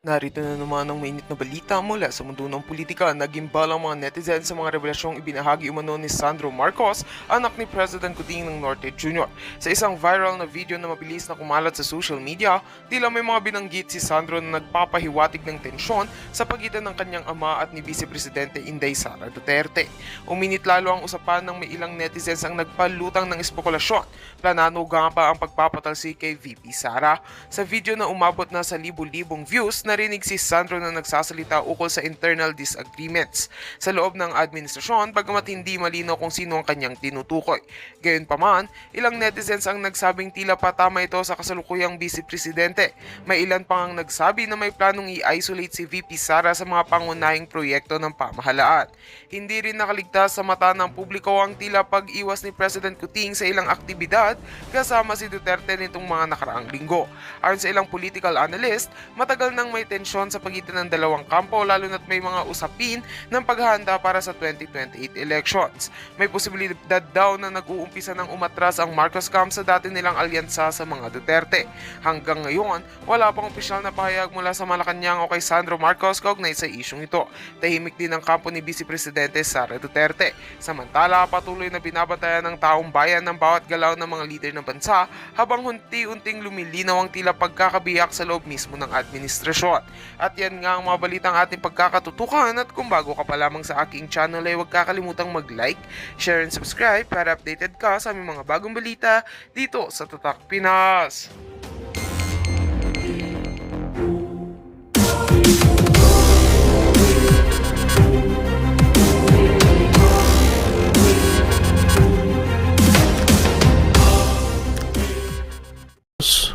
Narito na naman ang mainit na balita mula sa mundo ng politika. Nag-imbala ang mga netizen sa mga revelasyong ibinahagi umano ni Sandro Marcos, anak ni President Kuting ng Norte Jr. Sa isang viral na video na mabilis na kumalat sa social media, tila may mga binanggit si Sandro na nagpapahiwatig ng tensyon sa pagitan ng kanyang ama at ni Vice Presidente Inday Sara Duterte. Uminit lalo ang usapan ng may ilang netizens ang nagpalutang ng espekulasyon. Planano nga pa ang pagpapatalsik kay VP Sara. Sa video na umabot na sa libu-libong views, narinig si Sandro na nagsasalita ukol sa internal disagreements sa loob ng administrasyon, bagamat hindi malinaw kung sino ang kanyang tinutukoy. Gayunpaman, ilang netizens ang nagsabing tila patama ito sa kasalukuyang Vice Presidente. May ilan pang nagsabi na may planong i-isolate si VP Sara sa mga pangunahing proyekto ng pamahalaan. Hindi rin nakaligtas sa mata ng publiko ang tila pag-iwas ni President Kuting sa ilang aktibidad kasama si Duterte nitong mga nakaraang linggo. Ayon sa ilang political analyst, matagal nang may tensyon sa pagitan ng dalawang kampo, lalo na't may mga usapin ng paghahanda para sa 2028 elections. May posibilidad daw na nag-uumpisa ng umatras ang Marcos camp sa dati nilang alyansa sa mga Duterte. Hanggang ngayon, wala pang opisyal na pahayag mula sa Malacanang o kay Sandro Marcos kaugnay sa isyong ito. Tahimik din ang kampo ni Vice Presidente Sara Duterte. Samantala, patuloy na binabantayan ng taong bayan ng bawat galaw ng mga lider ng bansa habang unti-unting lumilinaw ang tila pagkakabiyak sa loob mismo ng administrasyon. At yan nga ang mga balitang ating pagkakatutukan, at kung bago ka pa lamang sa aking channel ay huwag kakalimutang mag-like, share and subscribe para updated ka sa aming mga bagong balita dito sa Tatak Pinas.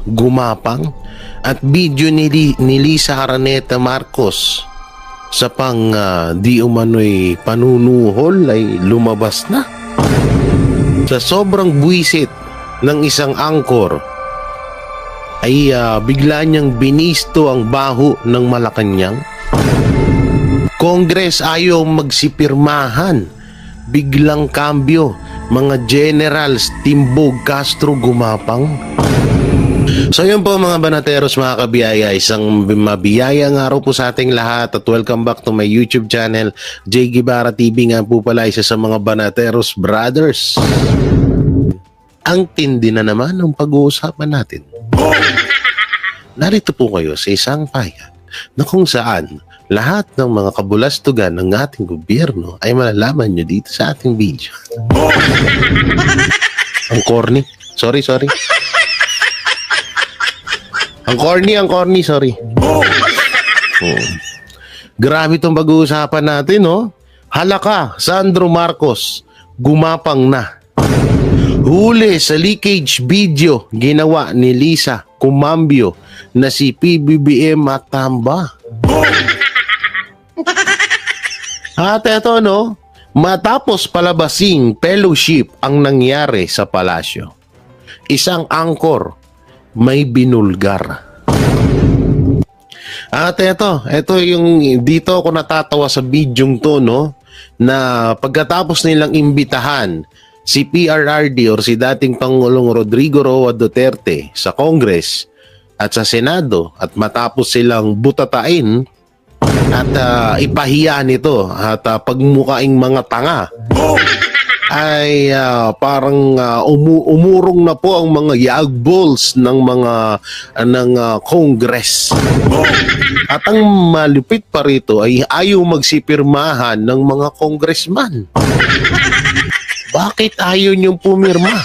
Gumapang at video ni Lisa Araneta Marcos sa di umano'y panunuhol ay lumabas na. Sa sobrang buwisit ng isang angkor ay bigla niyang binisto ang baho ng Malacanang. Congress ayaw magsipirmahan, biglang kambyo, mga generals Timbog, Castro gumapang. So yun po mga banateros, mga kabiyaya, isang mabiyayang araw po sa ating lahat at welcome back to my YouTube channel. Jay Guevara TV nga po pala, isa sa mga banateros brothers. Ang tindi na naman ng pag-uusapan natin. Narito po kayo sa isang payag na kung saan lahat ng mga kabulastugan ng ating gobyerno ay malalaman nyo dito sa ating video. Ang corny. Sorry. Ang corny, sorry. Grabe itong pag-uusapan natin, no? Halaka, Sandro Marcos, gumapang na. Huli sa leakage video ginawa ni Lisa Cumambio na si PBBM Matamba. At eto, no? Matapos palabasing fellowship ang nangyari sa palasyo. Isang angkor may binulgar. At ito yung dito ako natatawa sa bidyong to, no, na pagkatapos nilang imbitahan si PRRD or si dating Pangulong Rodrigo Roa Duterte sa Congress at sa Senado at matapos silang butatain at ipahiya nito at pagmukaing mga tanga, ay parang umurong na po ang mga yagballs ng Congress. At ang malupit pa rito ay ayaw magsipirmahan ng mga congressman. Bakit ayaw niyong pumirma?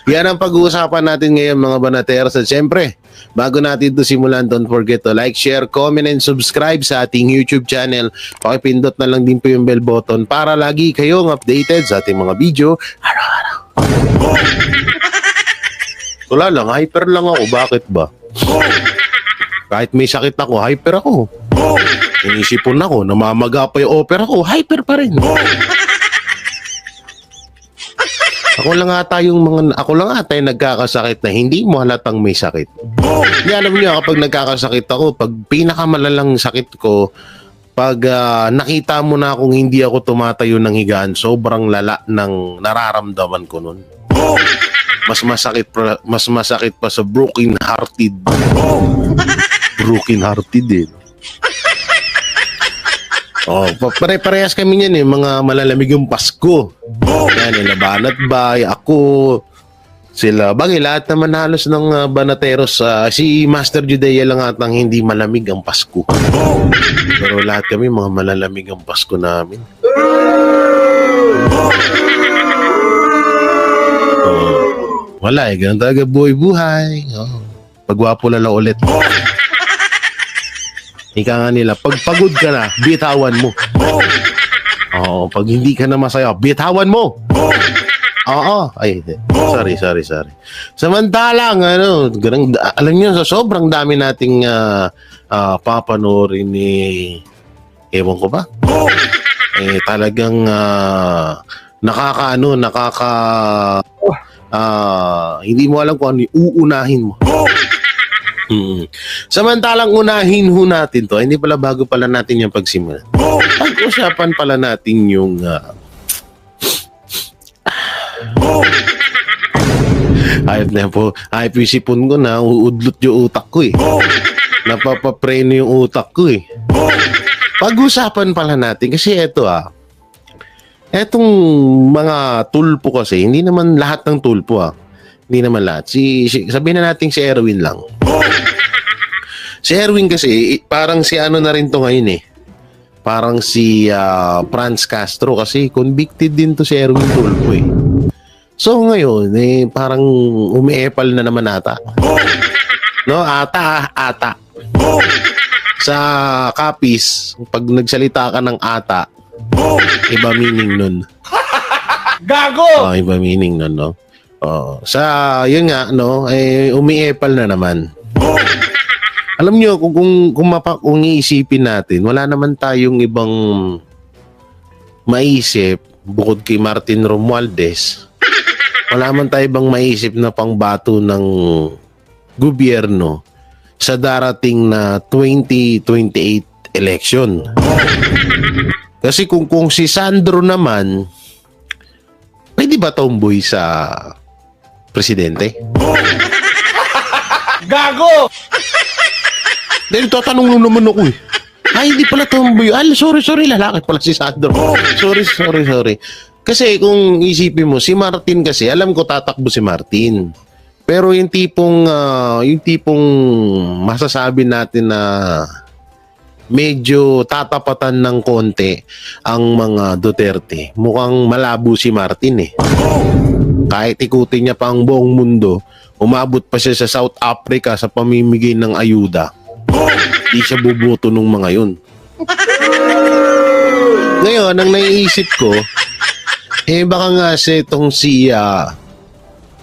Yan ang pag-uusapan natin ngayon mga banateros. At syempre, bago natin ito simulan, don't forget to like, share, comment, and subscribe sa ating YouTube channel. Pakipindot na lang din po yung bell button para lagi kayong updated sa ating mga video araw-araw. Wala lang, hyper lang ako. Bakit ba? Kahit may sakit ako, hyper ako. Inisipon ako, namamaga pa yung opera ko, hyper pa rin. Ako lang ata yung nagkakasakit na hindi mo halatang may sakit. Hindi, alam niyo, kapag nagkakasakit ako, pag pinakamalalang sakit ko, pag nakita mo na akong hindi ako tumatayo ng higaan, sobrang lala ng nararamdaman ko nun. Mas masakit pa sa broken hearted broken hearted din. Pare-parehas kami niyan mga malalamig yung Pasko. Yan, Labanat Bay, ako, sila. Bagay, lahat naman halos ng Banateros. Si Master Judea lang atang hindi malamig ang Pasko. Pero lahat kami mga malalamig ang Pasko namin. Wala ganun talaga buhay-buhay. Pagwapo lang ulit. Ika nga nila, pag pagod ka na, bitawan mo. Pag hindi ka na masaya, bitawan mo. Ay, sorry. Samantalang, alam niyo, sa sobrang dami nating papanoorin ni, ewan ko ba? Talagang hindi mo alam kung ano yung uunahin mo. Samantalang unahin ho natin to, hindi pala bago pala natin yung pagsimula. Pag-usapan pala natin yung ayop yung sipon ko na uudlot yung utak ko napapapreno yung utak ko Pag-usapan pala natin kasi etong mga tulpo kasi, hindi naman lahat ng tulpo Hindi naman lahat. Sabihin na natin si Erwin lang. Si Erwin kasi, parang si ano na rin to ngayon Parang si Franz Castro kasi convicted din to si Erwin Tulfo So ngayon, parang umiepal na naman ata. No, ata. Sa kapis, pag nagsalita ka ng ata, iba meaning nun. Gago! Iba meaning nun, no? Yun nga, no, umiepal na naman. Alam nyo, kung iisipin natin, wala naman tayong ibang maisip bukod kay Martin Romualdez. Wala naman tayong ibang maisip na pangbato ng gobyerno sa darating na 2028 election. Kasi kung si Sandro naman, pwede ba tomboy sa presidente? Gago! Dahil tatanong lang naman ako Ay, hindi pala tomboy. Sorry, lalaki pala si Sandro. Sorry. Kasi kung isipin mo, si Martin kasi, alam ko tatakbo si Martin. Pero yung tipong masasabi natin na medyo tatapatan ng konti ang mga Duterte. Mukhang malabo si Martin Kahit ikutin niya pa ang buong mundo, umabot pa siya sa South Africa sa pamimigay ng ayuda. Di siya bubuto nung mga yun. Ngayon, ang naiisip ko, baka nga itong si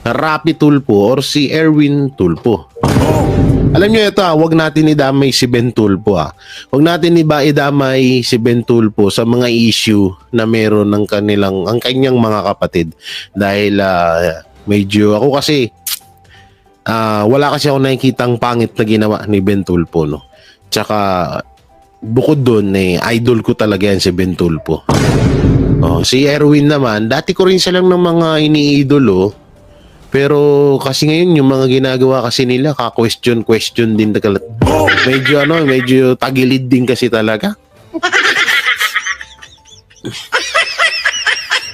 Rapi Tulfo or si Erwin Tulfo. Alam niyo ito, wag natin idamay si Ben Tulfo Wag natin idamay si Ben Tulfo sa mga issue na meron ng ang kanyang mga kapatid. Dahil medyo ako kasi wala kasi ako nakikitang pangit na ginawa ni Ben Tulfo, no. Tsaka bukod doon idol ko talaga yan si Ben Tulfo. Si Erwin naman, dati ko rin silang ng mga iniidolo. Pero kasi ngayon yung mga ginagawa kasi nila question din medyo tagilid din kasi talaga.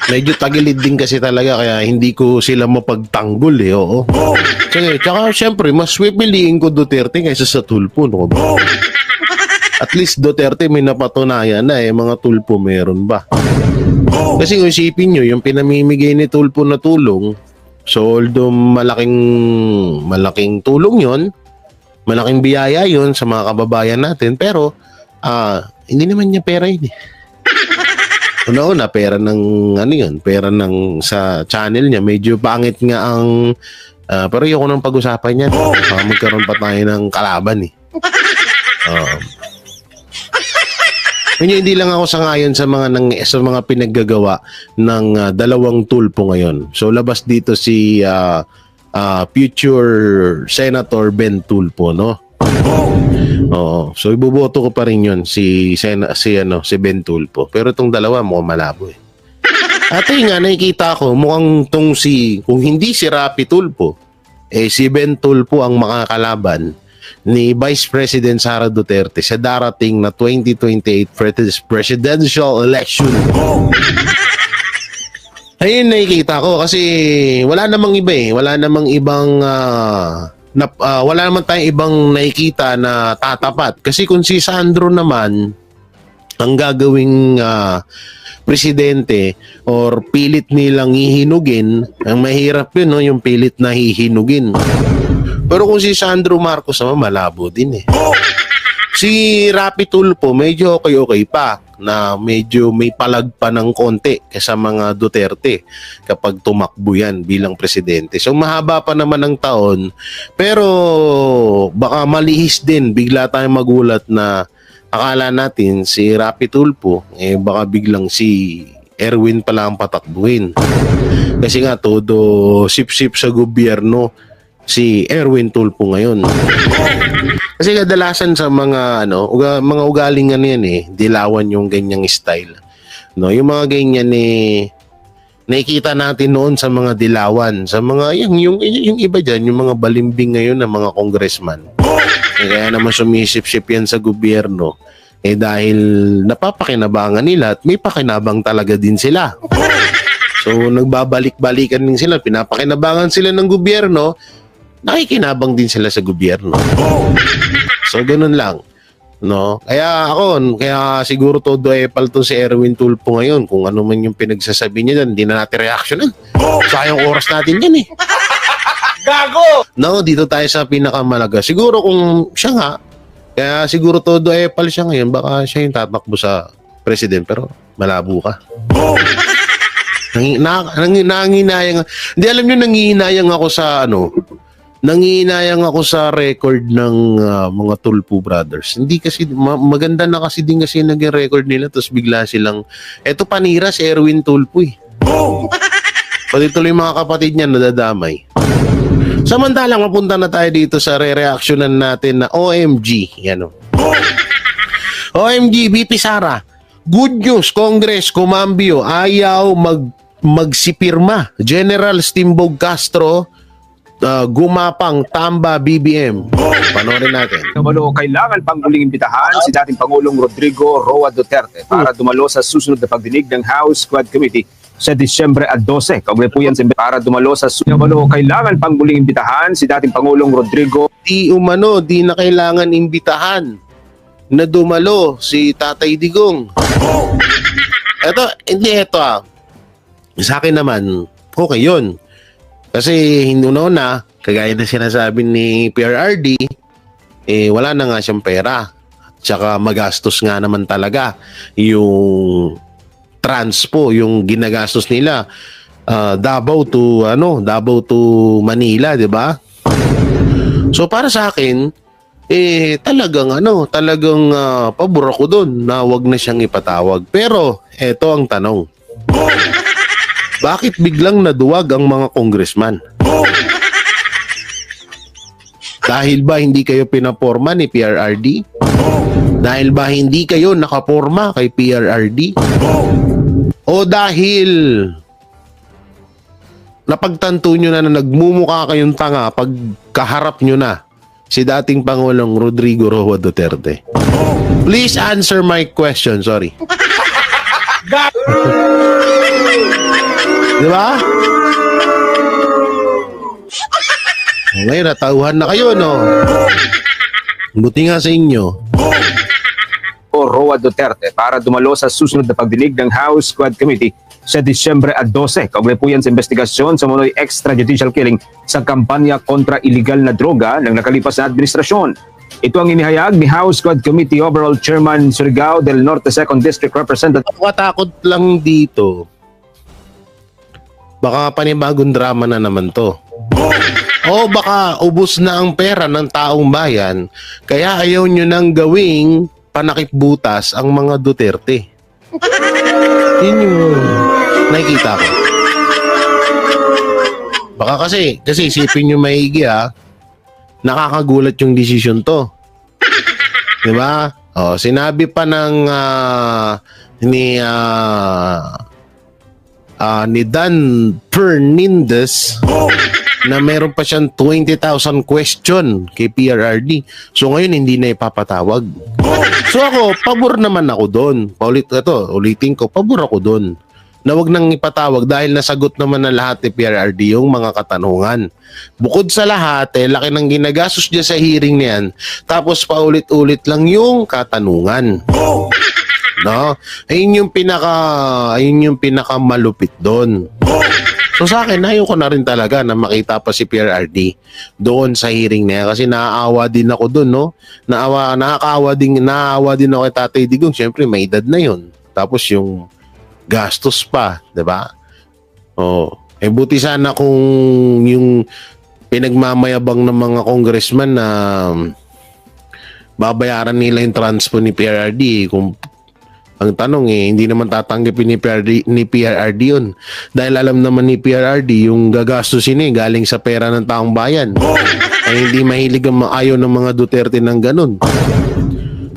Medyo tagilid din kasi talaga kaya hindi ko sila mapagtanggol oo. Tsaka syempre mas pipiliin ko Duterte kaysa sa Tulfo, no ba? At least Duterte may napatunayan na mga Tulfo meron ba? Kasi kung isipin nyo, yung pinamimigay ni Tulfo na tulong, so although malaking tulong yon, malaking biyaya yon sa mga kababayan natin, pero hindi naman niya pera yun Una-una, pera ng pera ng sa channel niya, medyo pangit nga ang pero ayoko nang pag-usapan yan. Magkaroon pa tayo ng kalaban Hindi lang ako sangayon sa mga pinaggagawa ng dalawang Tulfo ngayon. So labas dito si future Senator Ben Tulfo, no? So iboboto ko pa rin 'yon si Ben Tulfo. Pero itong dalawa mukhang malabo At nga nakikita ko mukhang kung hindi si Rapi Tulfo, si Ben Tulfo ang makakalaban. ni Vice President Sara Duterte sa darating na 2028 presidential election. Ayun nakikita ko kasi wala namang iba eh. Wala namang ibang wala naman tayong ibang nakikita na tatapat. Kasi kung si Sandro naman ang gagawing presidente or pilit nilang hihinugin, ang mahirap yun, no? Yung pilit na hihinugin. Pero kung si Sandro Marcos naman, malabo din eh. Si Rapi Tulfo, medyo okay pa na medyo may palag pa ng konti kaysa mga Duterte kapag tumakbo yan bilang presidente. So mahaba pa naman ang taon, pero baka malihis din, bigla tayong magulat na akala natin si Rapi Tulfo, baka biglang si Erwin pala ang patakbuhin. Kasi nga, todo sip-sip sa gobyerno si Erwin Tulfo ngayon. Kasi kadalasan sa mga mga ugaling yan dilawan yung ganyang style. No, yung mga ganyan nakikita natin noon sa mga dilawan, sa mga yung iba diyan, yung mga balimbing ngayon na mga congressman. Kaya naman sumisip-sip yan sa gobyerno dahil napapakinabangan nila at may pakinabang talaga din sila. So nagbabalik-balikan din sila, pinapakinabangan sila ng gobyerno, nakikinabang din sila sa gobyerno. So ganun lang. No? Kaya siguro todo palto si Erwin Tulfo ngayon. Kung ano man yung pinagsasabi niya dyan, hindi na natin reaksyonan. Sayang oras natin yan eh. Gago! No, dito tayo sa pinakamalaga. Siguro kung siya nga, kaya siguro todo pal siya ngayon, baka siya yung tatakbo sa president, pero malabo ka. Nanginayang. Hindi, alam nyo, nanginayang ako sa record ng mga Tulfo brothers. Hindi kasi, maganda na kasi din kasi naging record nila, tapos bigla silang, eto panira si Erwin Tulfo eh. Pati tuloy mga kapatid niya nadadamay. Samantalang mapunta na tayo dito sa re-reactionan natin na OMG. Yan o. OMG, BP Sara. Good news, Congress, Kumambio, ayaw magsipirma. General Stimbog Castro, gumapang, Tamba, BBM. Panoorin natin. Dumalo, kailangan pang muling imbitahan si dating Pangulong Rodrigo Roa Duterte para dumalo sa susunod na pagdinig ng House Quad Committee sa Disyembre 12. Kaugnay po yan para dumalo sa Dumalo, kailangan pang muling imbitahan si dating Pangulong Rodrigo. Di na kailangan imbitahan na dumalo si Tatay Digong. Ito sa akin naman, okay yun. Kasi una, kagaya na sinasabi ni PRRD, wala na nga siyang pera. Tsaka magastos nga naman talaga yung transpo, yung ginagastos nila Davao to Manila, 'di ba? So para sa akin, talagang pabor ako doon na wag na siyang ipatawag. Pero eto ang tanong. Bakit biglang naduwag ang mga congressman? Dahil ba hindi kayo pinaporma ni PRRD? Dahil ba hindi kayo nakaporma kay PRRD? O dahil napagtanto nyo na nagmumukha kayong tanga pag kaharap nyo na si dating Pangulong Rodrigo Roa Duterte? Please answer my question. Sorry. Diba? Ngayon, natauhan na kayo, no? Buti nga sa inyo. Roa Duterte para dumalo sa susunod na pagdinig ng House Quad Committee sa Disyembre 12. Kaugnay po yan sa investigasyon sa mga extrajudicial killing sa kampanya kontra illegal na droga ng nakalipas na administrasyon. Ito ang inihayag ni House Quad Committee Overall Chairman Surigao del Norte 2nd District Representative. Ako katakot lang dito. Baka panibagong drama na naman to. O baka ubos na ang pera ng taong bayan, kaya ayaw nyo nang gawing panakipbutas ang mga Duterte. Yun yung nakikita ko. Baka kasi isipin nyo maigi nakakagulat yung desisyon to. Diba? O, sinabi pa ng ni Dan Fernandez na meron pa siyang 20,000 question kay PRRD. So ngayon hindi na ipapatawag. So ako, pabor naman ako doon. Ulitin ko, pabor ako doon. Na wag nang ipatawag dahil nasagot naman na lahat ni PRRD yung mga katanungan. Bukod sa lahat, laki ng ginagastos niya sa hearing niyan. Tapos paulit-ulit lang yung katanungan. No? Ayun yung pinaka malupit doon. So sa akin, ayoko na rin talaga na makita pa si PRRD doon sa hearing niya kasi naaawa din ako doon, no? Nakakaawa din ako kay Tatay Digong. Siyempre, may edad na yun. Tapos yung gastos pa, 'di ba? Oh, buti sana kung yung pinagmamayabang ng mga congressman na babayaran nila yung transpo ni PRRD kung ang tanong hindi naman tatanggapin ni PRRD yun. Dahil alam naman ni PRRD yung gagastusin galing sa pera ng taong bayan. Ay hindi mahilig ang ayaw ng mga Duterte ng ganun.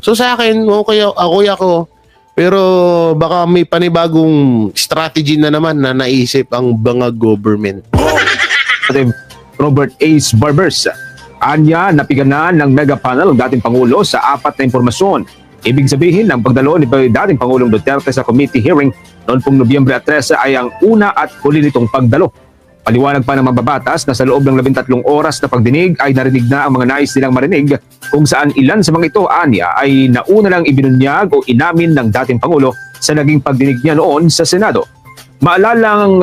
So sa akin, okay ako. Pero baka may panibagong strategy na naman na naisip ang mga government. Robert Ace Barbers, anya napiganan ng mega panel ang dating Pangulo sa 4 na impormasyon. Ibig sabihin, ang pagdalo ni dating Pangulong Duterte sa committee hearing noon pong Nobyembre 13 ay ang una at huli nitong pagdalo. Paliwanag pa ng mababatas na sa loob ng 13 oras na pagdinig ay narinig na ang mga nais nilang marinig kung saan ilan sa mga ito, anya, ay nauna lang ibinunyag o inamin ng dating Pangulo sa naging pagdinig niya noon sa Senado. Maalalang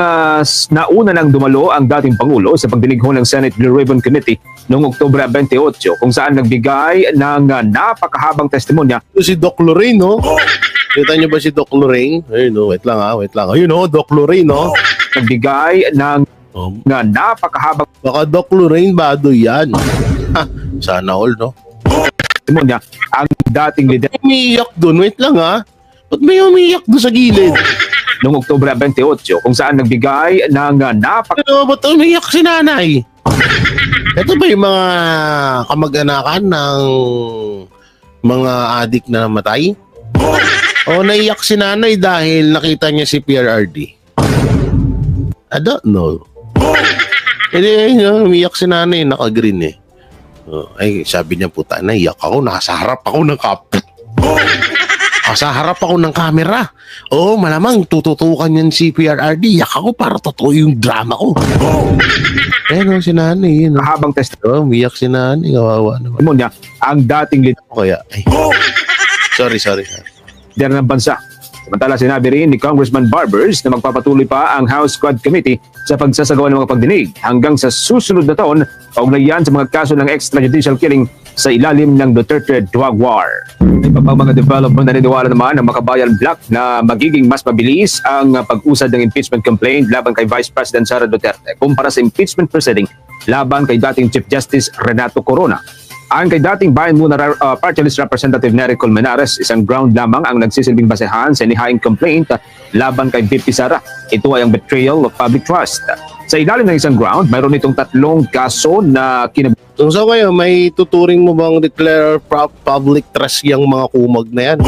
nauna nang dumalo ang dating Pangulo sa pagdinig ng Senate Blue Ribbon Committee noong Oktubre 28 kung saan nagbigay ng napakahabang testimonya. Si Doc Lorraine, no? Kita niyo ba si Doc Lorraine? Ayun, no? Wait lang. Ayun, no? Doc Lorraine, no? Nagbigay ng napakahabang baka Doc Lorraine Badoy yan. Sana all, no? testimonya ang dating leader. Umiiyak doon. Wait lang, Ba't may umiiyak doon sa gilid? Noong Oktubre 28 kung saan nagbigay ng Ba't umiiyak si nanay? Ito ba yung mga kamag-anakan ng mga adik na namatay? O naiyak si nanay dahil nakita niya si PRRD? I don't know. Umiiyak si nanay, naka-green ay, sabi niya, puta, naiyak ako, nasa harap ako ng sa harap ako ng camera. Oo, malamang tututukan yan si PRRD. Yak ako para totoo yung drama ko. Si nanay. habang Umiyak si nanay. Kawawa naman. testimonya ang dating leader Kaya, sorry. ng bansa. Samantala, sinabi rin ni Congressman Barbers na magpapatuloy pa ang House Quad Committee sa pagsasagawa ng mga pagdinig hanggang sa susunod na taon kaugnay yan sa mga kaso ng extrajudicial killing sa ilalim ng Duterte Drug War. May pang mga development na niniwala naman ng Makabayan Black na magiging mas mabilis ang pag-usad ng impeachment complaint laban kay Vice President Sara Duterte kumpara sa impeachment proceeding laban kay dating Chief Justice Renato Corona. Ang kay dating Bayan Muna Party List Representative Nery Colmenares, isang ground lamang ang nagsisilbing basehan sa inihaing complaint laban kay VP Sara. Ito ay ang betrayal of public trust. Sa ilalim ng isang ground, mayroon itong 3 kaso na So kayo, may tuturing mo bang declare public trust yung mga kumag na yan?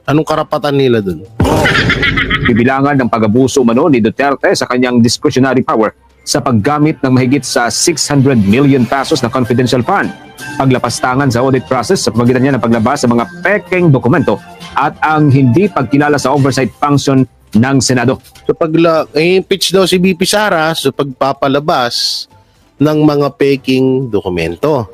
Anong karapatan nila dun? bibilangan ng pag-abuso umano ni Duterte sa kanyang discretionary power sa paggamit ng mahigit sa 600 million pesos na confidential fund, paglapastangan sa audit process sa pamagitan niya ng paglabas sa mga pekeng dokumento at ang hindi pagkilala sa oversight function ng Senado. So impeach daw si BP Sara sa pagpapalabas ng mga peking dokumento.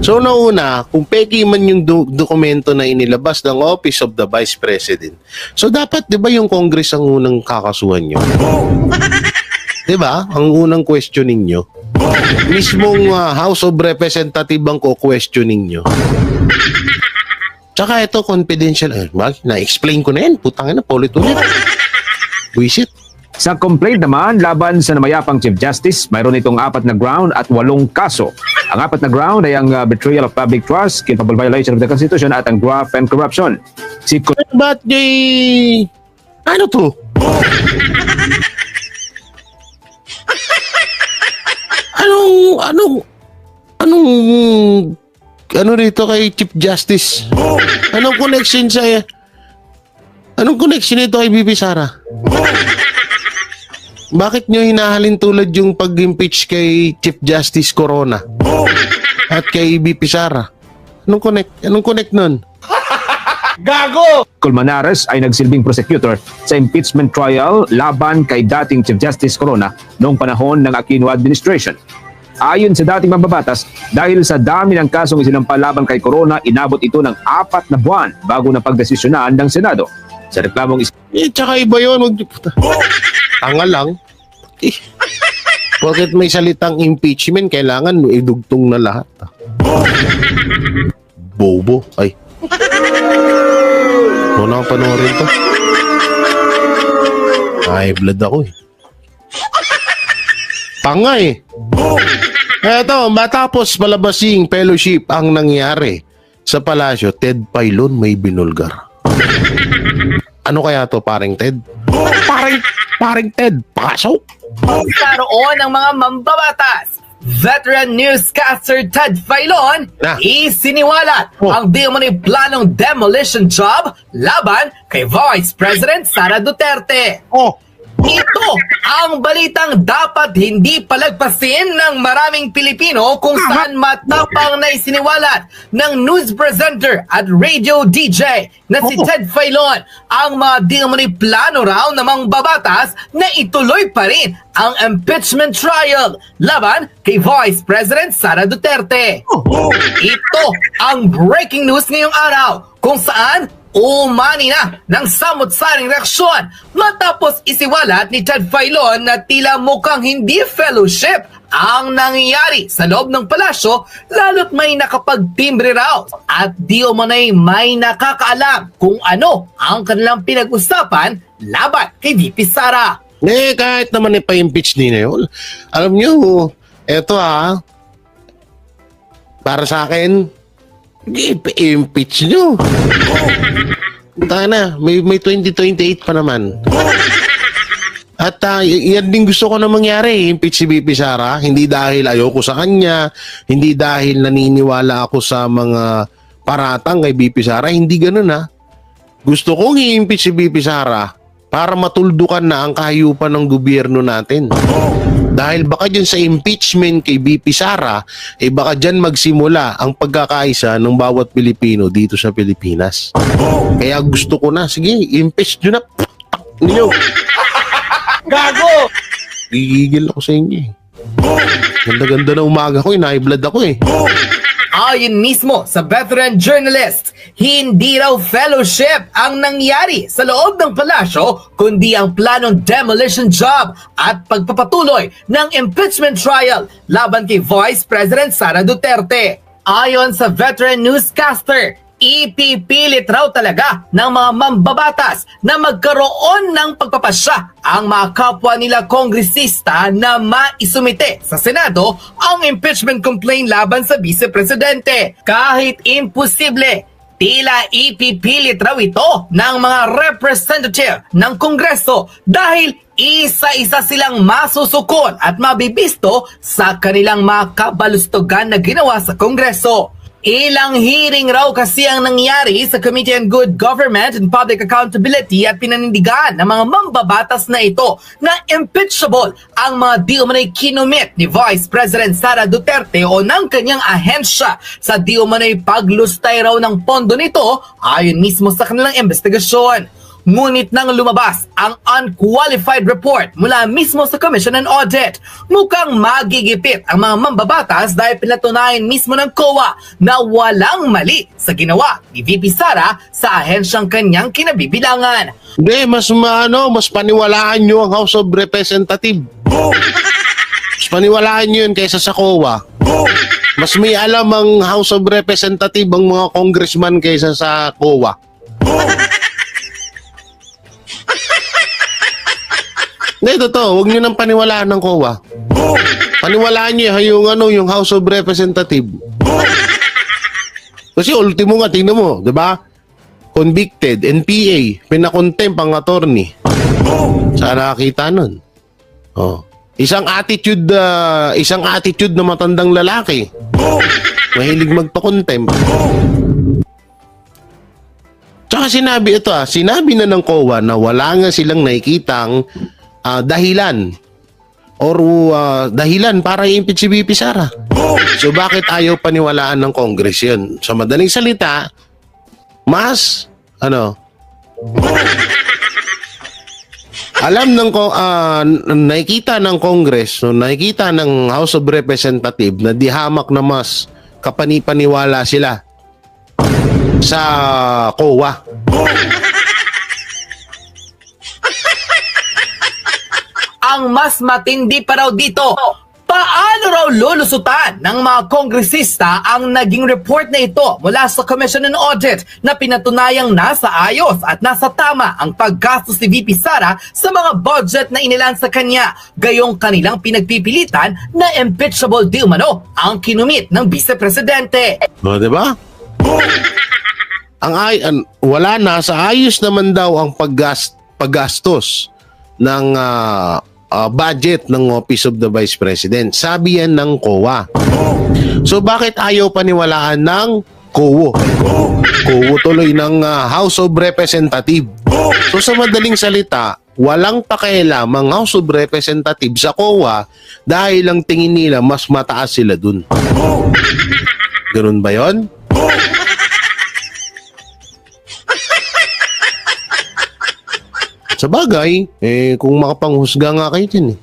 So nauna, kung peki man yung dokumento na inilabas ng Office of the Vice President, so dapat 'di ba yung Congress ang unang kakasuhan nyo? 'Di ba? Ang unang questioning nyo. Mismong House of Representative ang questioning nyo. Tsaka ito confidential. Na-explain ko na yan. Putang ina, ulit-ulit. Buisit. Sa complaint naman laban sa namayapang Chief Justice, mayroon itong 4 na ground at 8 kaso. Ang 4 na ground ay ang betrayal of public trust, culpable violation of the Constitution at ang graft and corruption. Ba't ano to? Ano rito kay Chief Justice? Anong connection sa Anong connection nito kay BP Sara? Bakit nyo hinahalin tulad yung pag-impeach kay Chief Justice Corona at kay BP Sara? Anong connect nun? Gago! Colmenares ay nagsilbing prosecutor sa impeachment trial laban kay dating Chief Justice Corona noong panahon ng Aquino administration. Ayon sa dating mambabatas, dahil sa dami ng kasong isinampa laban kay Corona, inabot ito ng 4 na buwan bago na pagdesisyonan ng Senado. Sa reklamong Tsaka iba yun. Tanga lang. Bakit may salitang impeachment, kailangan idugtong na lahat. Bobo. Ay. Muna akong panoorin to. Ay, blood ako eh. Tanga eh. Eto, matapos palabasing fellowship ang nangyari sa palasyo, Ted Filon may binulgar. Ano kaya to, paring Ted? Paring Ted, pasok! Pagkaroon ng mga mambabatas, veteran newscaster Ted Filon isiniwalat ang di umano'y planong demolition job laban kay Vice President Sara Duterte. Ito ang balitang dapat hindi palagpasin ng maraming Pilipino kung saan matapang na isiniwalat ng news presenter at radio DJ na si Ted Filon ang mga di umano'y plano raw na mangbabatas na ituloy pa rin ang impeachment trial laban kay Vice President Sara Duterte. Ito ang breaking news ngayong araw kung saan umani na ng samot-saring reaksyon matapos isiwalat ni Ted Filon na tila mukhang hindi fellowship ang nangyayari sa loob ng palasyo lalo't may nakapagtimbre raw at di umanay may nakakaalam kung ano ang kanilang pinag-usapan laban kay VP Sara. Kahit naman ipa-impeach din na yun. Alam nyo, eto para sa akin, ipa-impeach nyo. Tayo na, may 2028 pa naman. At yan din gusto ko na mangyari, impeach si BP Sara. Hindi dahil ayoko sa kanya, hindi dahil naniniwala ako sa mga paratang kay BP Sara. Hindi ganun Gusto kong i-impeach si BP Sara para matuldukan na ang kahayupan ng gobyerno natin. Dahil baka dyan sa impeachment kay BP Sara, baka dyan magsimula ang pagkakaisa ng bawat Pilipino dito sa Pilipinas. Kaya gusto ko na, sige, impeach nyo na. Ninyo. Gago! Gigigil ako sa inyo eh. Ganda-ganda na umaga ko, high-blood ako eh. Ayon mismo sa veteran journalist, hindi raw fellowship ang nangyari sa loob ng palasyo kundi ang planong demolition job at pagpapatuloy ng impeachment trial laban kay Vice President Sara Duterte. Ayon sa veteran newscaster, ipipilit raw talaga ng mga mambabatas na magkaroon ng pagpapasya ang mga kapwa nila kongresista na maisumite sa Senado ang impeachment complaint laban sa Vice Presidente. Kahit imposible, tila ipipilit raw ito ng mga representative ng Kongreso dahil isa-isa silang masusukol at mabibisto sa kanilang mga kabalustugan na ginawa sa Kongreso. Ilang hearing raw kasi ang nangyari sa Committee on Good Government and Public Accountability at pinanindigan ng mga mambabatas na ito na impeachable ang mga di umano'y kinumit ni Vice President Sara Duterte o ng kanyang ahensya sa di umano'y paglustay raw ng pondo nito ayon mismo sa kanilang investigasyon. Ngunit nang lumabas ang unqualified report mula mismo sa Commission on Audit, mukhang magigipit ang mga mambabatas dahil pinatunayan mismo ng COA na walang mali sa ginawa ni VP Sara sa ahensyang kanyang kinabibilangan. Hindi, mas paniwalaan nyo ang House of Representatives. Mas paniwalaan nyo yun kaysa sa COA. Mas may alam ang House of Representatives ang mga congressman kaysa sa COA. Hindi, totoo. Huwag nyo nang paniwalaan ng COA. Paniwalaan nyo yung House of Representatives. Kasi ultimo nga, tingnan mo, di ba? Convicted, NPA, pinakontempt ang attorney. Saan nakakita nun? Isang attitude na matandang lalaki. Mahilig magpa-contempt. Tsaka Tsaka sinabi na ng COA na wala nga silang nakikitang dahilan or dahilan para i-impeach si VP Sara. So bakit ayaw paniwalaan ng Congress yun? Sa madaling salita, mas alam ng nakikita ng Congress, no, nakikita ng House of Representatives na di hamak na mas kapani-paniwala sila sa COA. Ang mas matindi pa raw dito, paano raw lulusutan ng mga kongresista ang naging report na ito mula sa Commission on Audit na pinatunayang nasa ayos at nasa tama ang paggastos ni VP Sara sa mga budget na inilan sa kanya, gayong kanilang pinagpipilitan na impeachable di umano ang kinumit ng Vice Presidente. No, di ba? Wala na, sa ayos naman daw ang paggastos ng budget ng Office of the Vice President. Sabi yan ng COA. So bakit ayaw paniwalaan ng COA? COA tuloy ng House of Representatives. So sa madaling salita, walang pakialam ang House of Representatives sa COA dahil lang tingin nila mas mataas sila dun. Ganun ba yon? Sa bagay, kung makapanghusga nga kayo dyan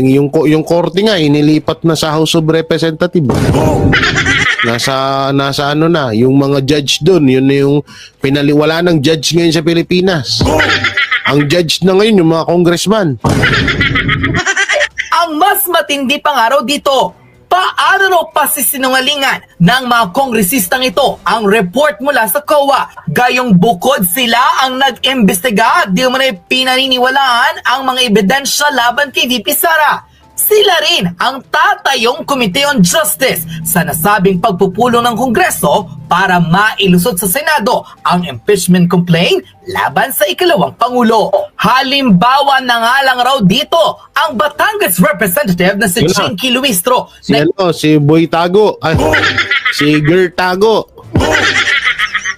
yung korte nga, inilipat na sa House of Representatives. Nasa ano na, yung mga judge doon, yun na yung pinaliwala ng judge ngayon sa Pilipinas. Ang judge na ngayon, yung mga congressman. Ang mas matindi pang araw dito, paano raw pasisinungalingan ng mga kongresistang ito ang report mula sa COA? Gayong bukod sila ang nag-imbestiga, di mo na pinaniniwalaan ang mga ebidensya laban kay VP Sara. Sila rin ang tatayong Committee on Justice sa nasabing pagpupulong ng Kongreso para mailusot sa Senado ang impeachment complaint laban sa ikalawang Pangulo. Halimbawa na nga lang raw dito ang Batangas representative na si Chinky Luistro. Si Boy Tago, si Girl Tago,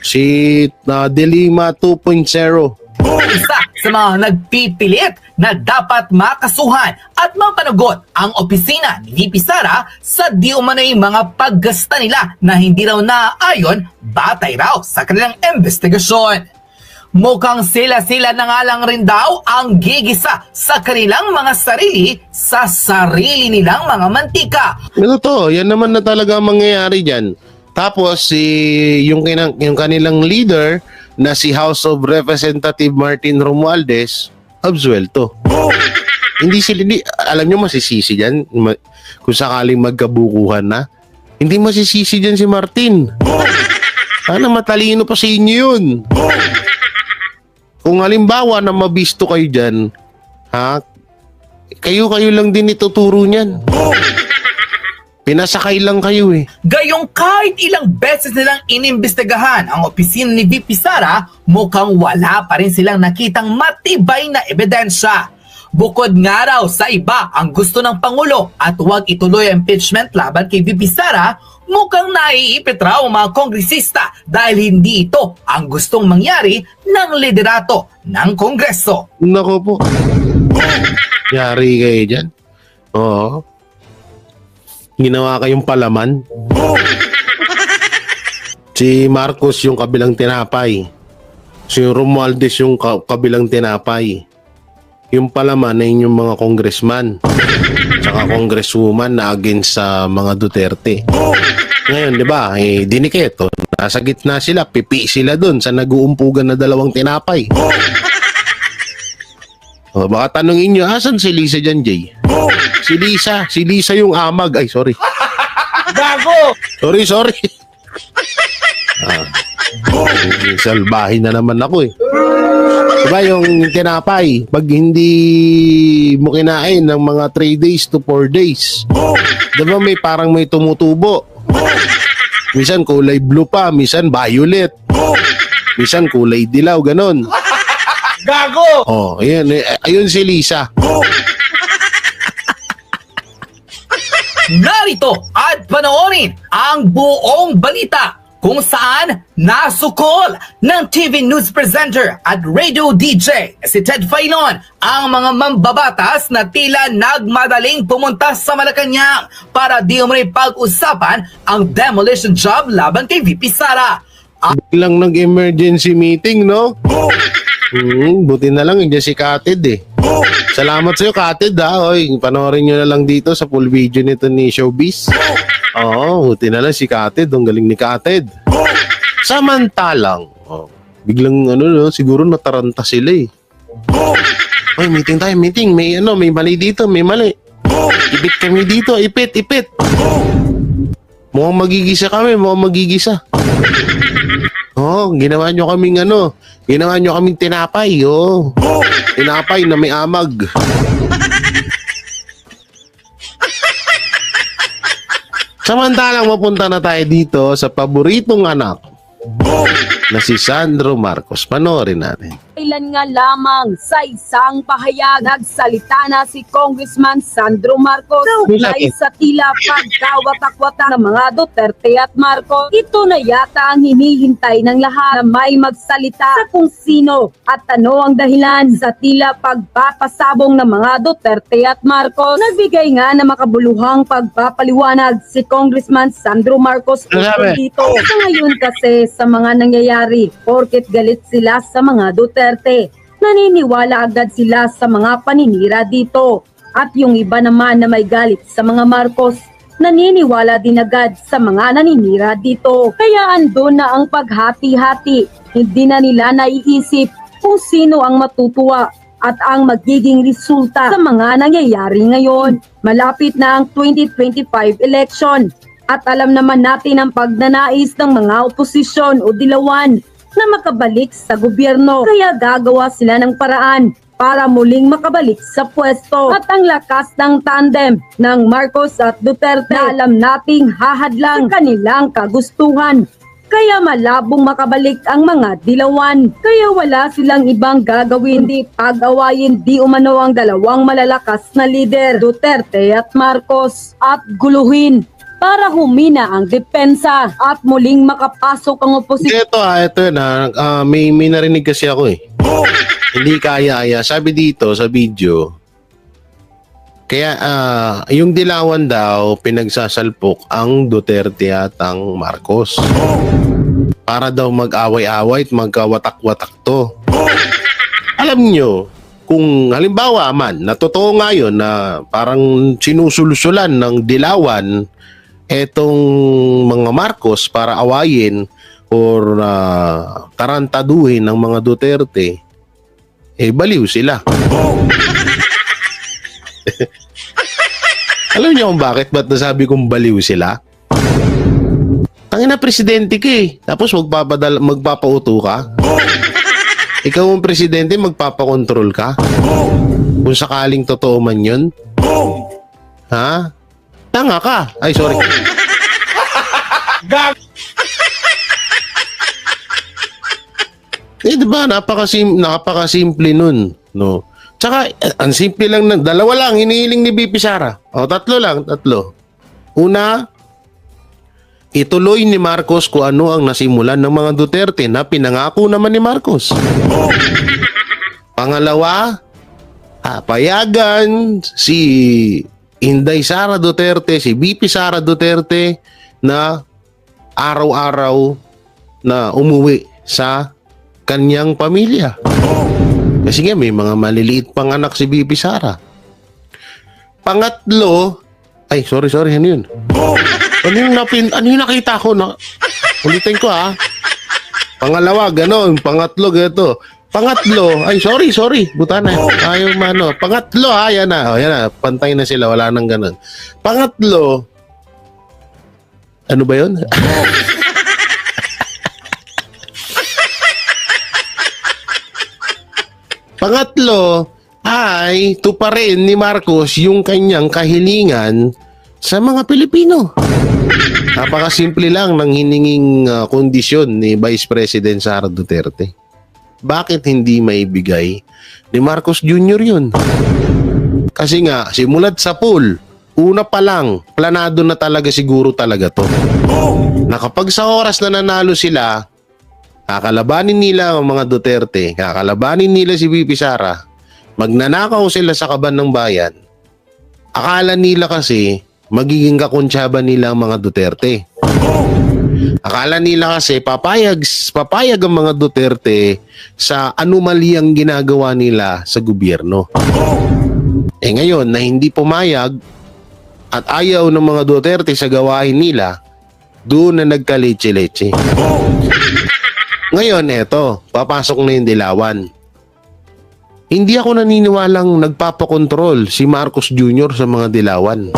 si Delima 2.0. Isa sa mga nagpipilit na dapat makasuhan at mapanagot ang opisina ni VP Sara sa di umanay mga paggasta nila na hindi raw naaayon batay raw sa kanilang investigasyon. Mukhang sila na nga lang rin daw ang gigisa sa kanilang mga sarili sa sarili nilang mga mantika. Yan naman na talaga ang mangyayari dyan. Tapos yung kanilang leader na si House of Representative Martin Romualdez, absuelto. Alam nyo masisisi dyan, kung sakaling magkabukuhan na, hindi masisisi dyan si Martin. Sana matalino pa sa inyo yun. Kung halimbawa na mabisto kayo dyan, kayo lang din ituturo niyan. Pinasakay lang kayo Gayong kahit ilang beses nilang inimbestigahan ang opisina ni VP Sara, mukhang wala pa rin silang nakitang matibay na ebidensya. Bukod nga raw sa iba ang gusto ng Pangulo at huwag ituloy ang impeachment laban kay VP Sara, mukhang naiipit raw ang mga kongresista dahil hindi ito ang gustong mangyari ng liderato ng Kongreso. Nako po. Yari kayo dyan. Oo. Ginawa kayong palaman. Si Marcos yung kabilang tinapay. Si Romualdez yung kabilang tinapay. Yung palaman ay yung mga congressman. Tsaka congresswoman na against sa mga Duterte. Ngayon, di ba? Dinikit. Nasa gitna sila. Pipi sila dun sa nag-uumpugan na dalawang tinapay. Baka tanongin nyo, asan si Lisa dyan, Jay? Si Lisa yung amag. Ay, sorry. Gago! Sorry. Salbahin na naman ako Diba yung tinapay, pag hindi mo kinain ng mga 3 days to 4 days, diba parang may tumutubo. Minsan kulay blue pa, minsan violet. Minsan kulay dilaw, ganon. Gago! Ayun si Lisa. Narito at panoorin ang buong balita. kung saan nasukol ng TV news presenter at radio DJ si Ted Filon ang mga mambabatas na tila nagmadaling pumunta sa Malacanang para di umano'y pag-usapan ang demolition job laban kay VP Sara. Lang nag-emergency meeting, no? Buti na lang hindi si Katid eh. Salamat sa'yo, Katid, ha? Oy, panoorin nyo na lang dito sa full video nito ni Showbiz. Oo, buti na lang si Katid. Ang galing ni Katid. Samantalang, biglang no, siguro nataranta sila eh. Oy, meeting tayo, meeting. May mali dito, may mali. Ipit kami dito, ipit. Mukhang magigisa kami, ginawa nyo kaming tinapay, tinapay na may amag. Samantalang mapunta na tayo dito sa paboritong anak na si Sandro Marcos. Panoorin natin. Kailan nga lamang sa isang pahayag nagsalita na si Congressman Sandro Marcos ay sa tila pagkawatak-watak ng mga Duterte at Marcos. Ito na yata ang hinihintay ng lahat na may magsalita sa kung sino at ano ang dahilan sa tila pagpapasabong ng mga Duterte at Marcos. Nagbigay nga na makabuluhang pagpapaliwanag si Congressman Sandro Marcos dito. Sa ngayon kasi sa mga nangyayari, porket galit sila sa mga Duterte, naniniwala agad sila sa mga paninira dito. At yung iba naman na may galit sa mga Marcos, naniniwala din agad sa mga naninira dito. Kaya andun na ang paghati-hati. Hindi na nila naiisip kung sino ang matutuwa at ang magiging resulta sa mga nangyayari ngayon. Malapit na ang 2025 election. At alam naman natin ang pagnanais ng mga oposisyon o dilawan na makabalik sa gobyerno. Kaya gagawa sila ng paraan para muling makabalik sa pwesto. At ang lakas ng tandem ng Marcos at Duterte alam nating hahadlang kanilang kagustuhan. Kaya malabong makabalik ang mga dilawan. Kaya wala silang ibang gagawin di pag-awayin di umano ang dalawang malalakas na lider, Duterte at Marcos, at guluhin para humina ang depensa at muling makapasok ang oposisyon. Ito na, may narinig kasi ako eh. Hindi kaya. Sabi dito sa video, kaya yung dilawan daw pinagsasalpok ang Duterte at ang Marcos. Para daw mag-away-away at magkawatak-watak to. Alam nyo, kung halimbawa man, na totoo nga yun na parang sinusulsulan ng dilawan etong mga Marcos para awayin or tarantaduhin ng mga Duterte, baliw sila. Alam niyo kung bakit? Ba't nasabi kong baliw sila? Tangina, presidente ka eh. Tapos magpapauto ka? Ikaw ang presidente, magpapakontrol ka? Kung sakaling totoo man yun? Ha? Tanga ka. Ay, sorry. Gago. Diba? Napakasimple nun. No? Tsaka, ang simple lang. Dalawa lang, hinihiling ni BP Sara. Tatlo. Una, ituloy ni Marcos kung ano ang nasimulan ng mga Duterte na pinangako naman ni Marcos. Pangalawa, payagan si Inday Sara Duterte, si BP Sara Duterte na araw-araw na umuwi sa kanyang pamilya. Kasi nga may mga maliliit pang anak si BP Sara. Pangatlo, ay sorry, ano yun? Ano yung nakita ko? Ulitin ko ha. Pangalawa, ganon. Pangatlo, gato. Pangatlo, ay sorry. Buta na. Ayaw mano. Pangatlo ha, yan na. Pantay na sila, wala nang ganon. Pangatlo, ano ba yun? Pangatlo, ay tuparin ni Marcos yung kanyang kahilingan sa mga Pilipino. Napakasimple lang ng hininging kondisyon ni Vice President Sara Duterte. Bakit hindi maibigay ni Marcos Jr. yun? Kasi nga, simulat sa pool, una pa lang, planado na talaga siguro talaga to. Na kapag sa oras na nanalo sila, kakalabanin nila ang mga Duterte, kakalabanin nila si VP Sara, magnanakaw sila sa kaban ng bayan, akala nila kasi magiging kakuntsaba nila ang mga Duterte. Akala nila kasi papayag ang mga Duterte sa anomalyang ginagawa nila sa gobyerno. Ngayon na hindi pumayag at ayaw ng mga Duterte sa gawain nila, doon na nagka-leche-leche. Ngayon, eto, papasok na yung dilawan. Hindi ako naniniwalang nagpapakontrol si Marcos Jr. sa mga dilawan.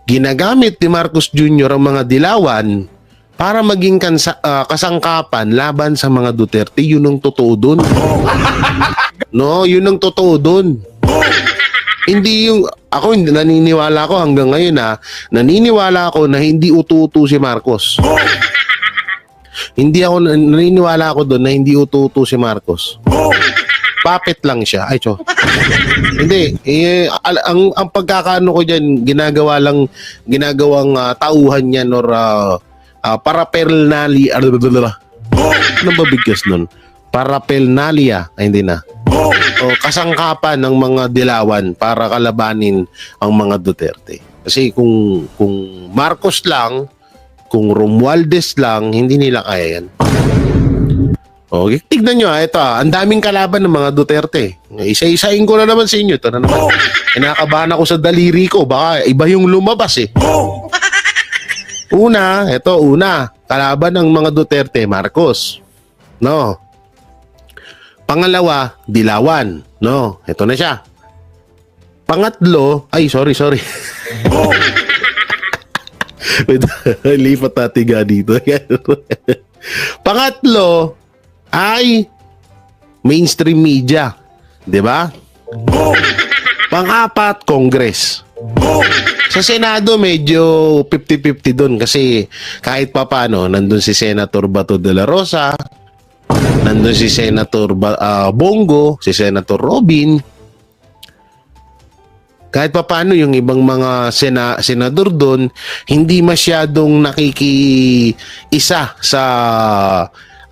Ginagamit ni Marcos Jr. ang mga dilawan para maging kasangkapan laban sa mga Duterte. Yun ang totoo dun. No, yun ang totoo dun. Hindi yung, ako hindi naniniwala ko hanggang ngayon naniniwala ako na hindi utu-utu si Marcos. Hindi ako naniniwala ako doon na hindi utu-utu si Marcos. Puppet lang siya. Ay, hindi. Ang pagkakaano ko dyan, ginagawang tauhan yan or paraphernalia. Ano ba bigkas nun? Paraphernalia. Ay, hindi na. O kasangkapan ng mga dilawan para kalabanin ang mga Duterte. Kasi kung Marcos lang, kung Romualdez lang, hindi nila kaya yan. O, tignan nyo, ito ang daming kalaban ng mga Duterte. Isa-isain ko na naman sa inyo. Ito na naman. Kinakabahan ako sa daliri ko. Baka iba yung lumabas eh. Una, kalaban ng mga Duterte, Marcos. No. Pangalawa, dilawan. No, ito na siya. Pangatlo, ay sorry. Lipat natin nga dito. Pangatlo ay mainstream media. 'Di ba? Pang-apat, Congress. Sa Senado, medyo 50-50 doon kasi kahit papano, nandun si Senator Bato de la Rosa, nandun si Senator Bongo, si Senator Robin. Kahit papano yung ibang mga senador doon, hindi masyadong nakikiisa sa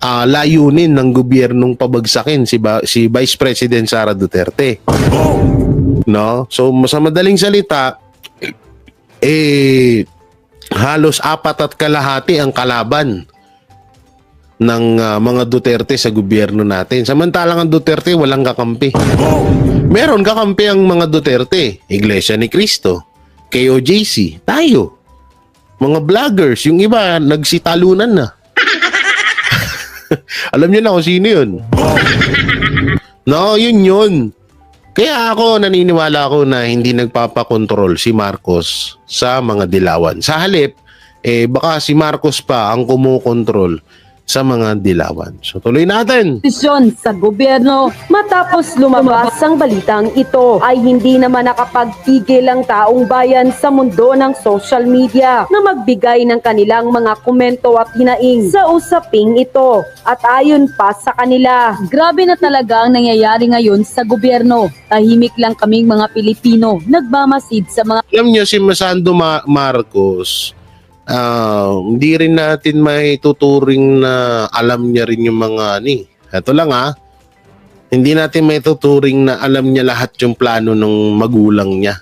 layunin ng gobyernong pabagsakin si Vice President Sara Duterte. No? So sa madaling salita, halos 4.5 ang kalaban ng mga Duterte sa gobyerno natin. Samantalang ang Duterte walang kakampi. Meron kakampi ang mga Duterte, Iglesia ni Cristo, KOJC, tayo, mga vloggers, yung iba nagsitalunan na. Alam niyo na kung sino yun. No, yun. Kaya ako naniniwala ako na hindi nagpapakontrol si Marcos sa mga dilawan. Sa halip, baka si Marcos pa ang kumukontrol sa mga dilawan. So tuloy natin. Desisyon sa gobyerno matapos lumabas ang balitang ito ay hindi naman nakapagpigil ang taong bayan sa mundo ng social media na magbigay ng kanilang mga komento at hinaing sa usaping ito. At ayon pa sa kanila, grabe na talaga ang nangyayari ngayon sa gobyerno. Tahimik lang kaming mga Pilipino nagmamasid sa mga... Alam niyo si Masando Marcos, hindi rin natin may tuturing na alam niya rin yung mga Ito lang hindi natin may tuturing na alam niya lahat yung plano ng magulang niya.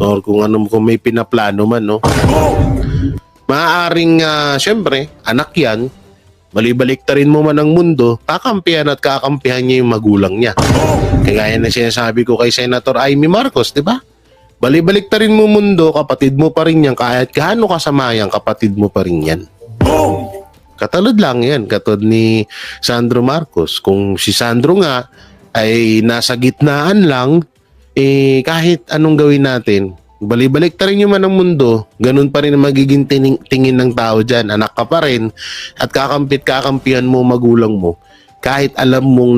Or kung may pinaplano man, no? Maaaring, syempre, anak yan, balibaliktarin mo man ang mundo, kakampihan at kakampihan niya yung magulang niya. Kaya na sinasabi ko kay Senator Amy Marcos, di ba? Balibaliktarin mo mundo, kapatid mo pa rin yan. Kahit gaano kasama yan, kapatid mo pa rin yan. Katulad lang yan, katulad ni Sandro Marcos. Kung si Sandro nga ay nasa gitnaan lang, kahit anong gawin natin, balibaliktarin nyo man ang mundo, ganun pa rin ang magiging tingin ng tao dyan. Anak ka pa rin at kakampihan mo magulang mo kahit alam mong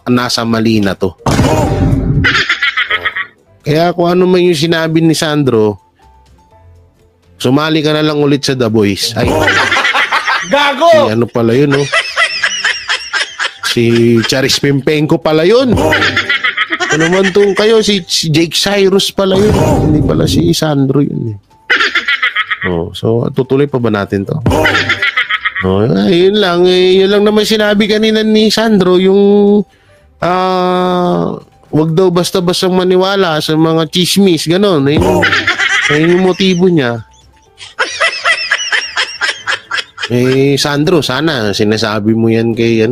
nasa mali na to. Kaya kung ano man yung sinabi ni Sandro, sumali ka na lang ulit sa The Voice. Ay, Gago! ano pala yun, no? Si Charis Pimpenko pala yun. Ito naman tong kayo, si Jake Cyrus pala yun. Hindi pala si Sandro yun eh. Oh, so tutuloy pa ba natin to? Oh, yun lang. Yun lang naman sinabi kanina ni Sandro, yung wag daw basta-basta maniwala sa mga chismis, gano'n. Ayun yung motibo niya. Sandro, sana sinasabi mo yan kay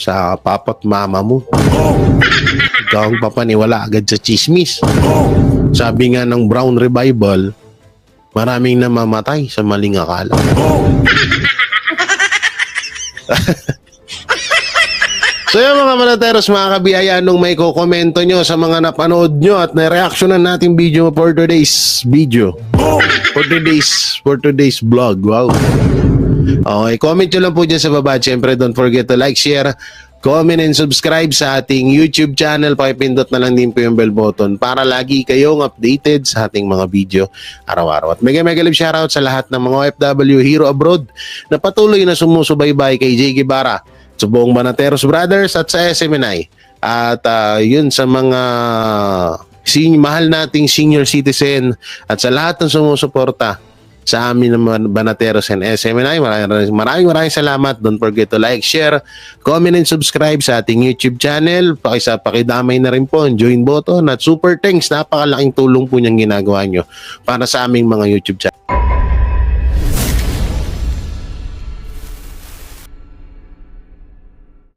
sa papa't mama mo. Ikaw ang papaniwala agad sa chismis. Sabi nga ng Brown Revival, maraming namamatay sa maling akala. So yung mga manateros, mga kabiyaya, nung may kukomento nyo sa mga napanood nyo at na-reactionan nating video for today's video. For today's vlog. Wow. Okay, comment nyo lang po dyan sa baba. Siyempre, don't forget to like, share, comment, and subscribe sa ating YouTube channel. Pakipindot na lang din po yung bell button para lagi kayong updated sa ating mga video araw-araw. At mega live shoutout sa lahat ng mga OFW hero abroad na patuloy na sumusubaybay kay Jay Guevara, sa buong Banateros Brothers at sa SMNI. At yun sa mga mahal nating senior citizen at sa lahat ng sumusuporta sa amin ng Banateros and SMNI. Maraming salamat. Don't forget to like, share, comment, and subscribe sa ating YouTube channel. Pakidamay na rin po ang join button at super thanks. Napakalaking tulong po niyang ginagawa nyo para sa aming mga YouTube channel.